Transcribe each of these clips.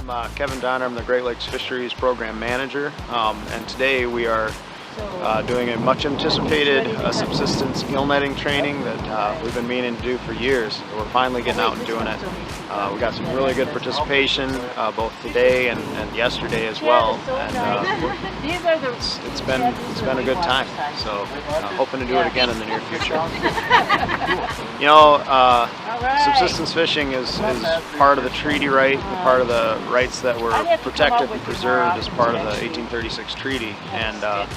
I'm Kevin Donner. I'm the Great Lakes Fisheries Program Manager, and today we are doing a much anticipated subsistence gill netting training that we've been meaning to do for years. We're finally getting out and doing it. We got some really good participation both today and yesterday as well, and it's been a good time. So hoping to do it again in the near future. You know, subsistence fishing is part of the treaty right, part of the rights that were protected and preserved as part of the 1836 treaty, and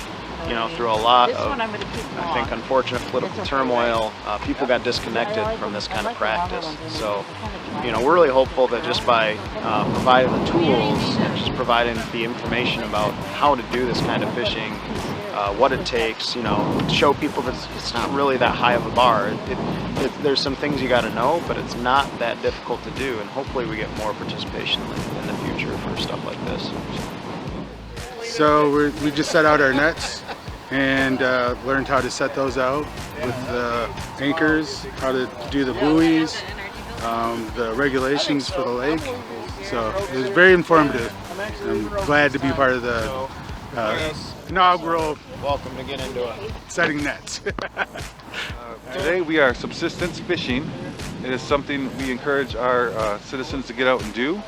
you know, through a lot of, I think, unfortunate political turmoil, people got disconnected from this kind of practice. So, you know, we're really hopeful that just by providing the tools and just providing the information about how to do this kind of fishing, what it takes, you know, show people that it's not really that high of a bar. There's some things you got to know, but it's not that difficult to do, and hopefully we get more participation in the future for stuff like this. So we just set out our nets and learned how to set those out with the anchors, how to do the buoys, the regulations for the lake. So it was very informative. I'm glad to be part of the inaugural Welcome to get into it. setting nets. Today we are subsistence fishing. It is something we encourage our citizens to get out and do,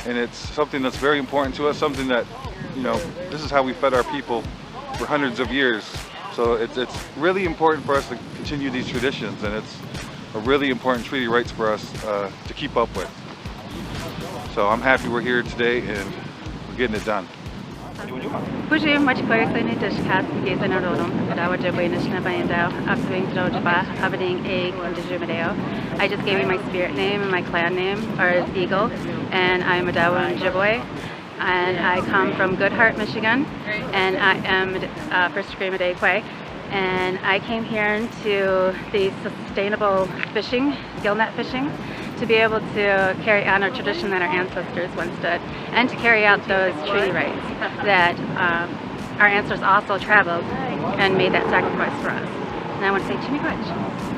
and it's something that's very important to us, something that, you know, this is how we fed our people for hundreds of years. So it's really important for us to continue these traditions, and it's a really important treaty rights for us to keep up with. So I'm happy we're here today and we're getting it done. Hoje muito coração das casas que estão no rodão, da onde eu venho na Bahia, after the bar, having a condition. I just gave you my spirit name and my clan name, or Eagle, and I'm a Dawan Jiboy, and I come from Goodhart, Michigan, and I am first degree Madekwe, and I came here to the sustainable fishing, gill net fishing, to be able to carry on our tradition that our ancestors once did, and to carry out those treaty rights that our ancestors also traveled and made that sacrifice for us. And I want to say, Chimikwach.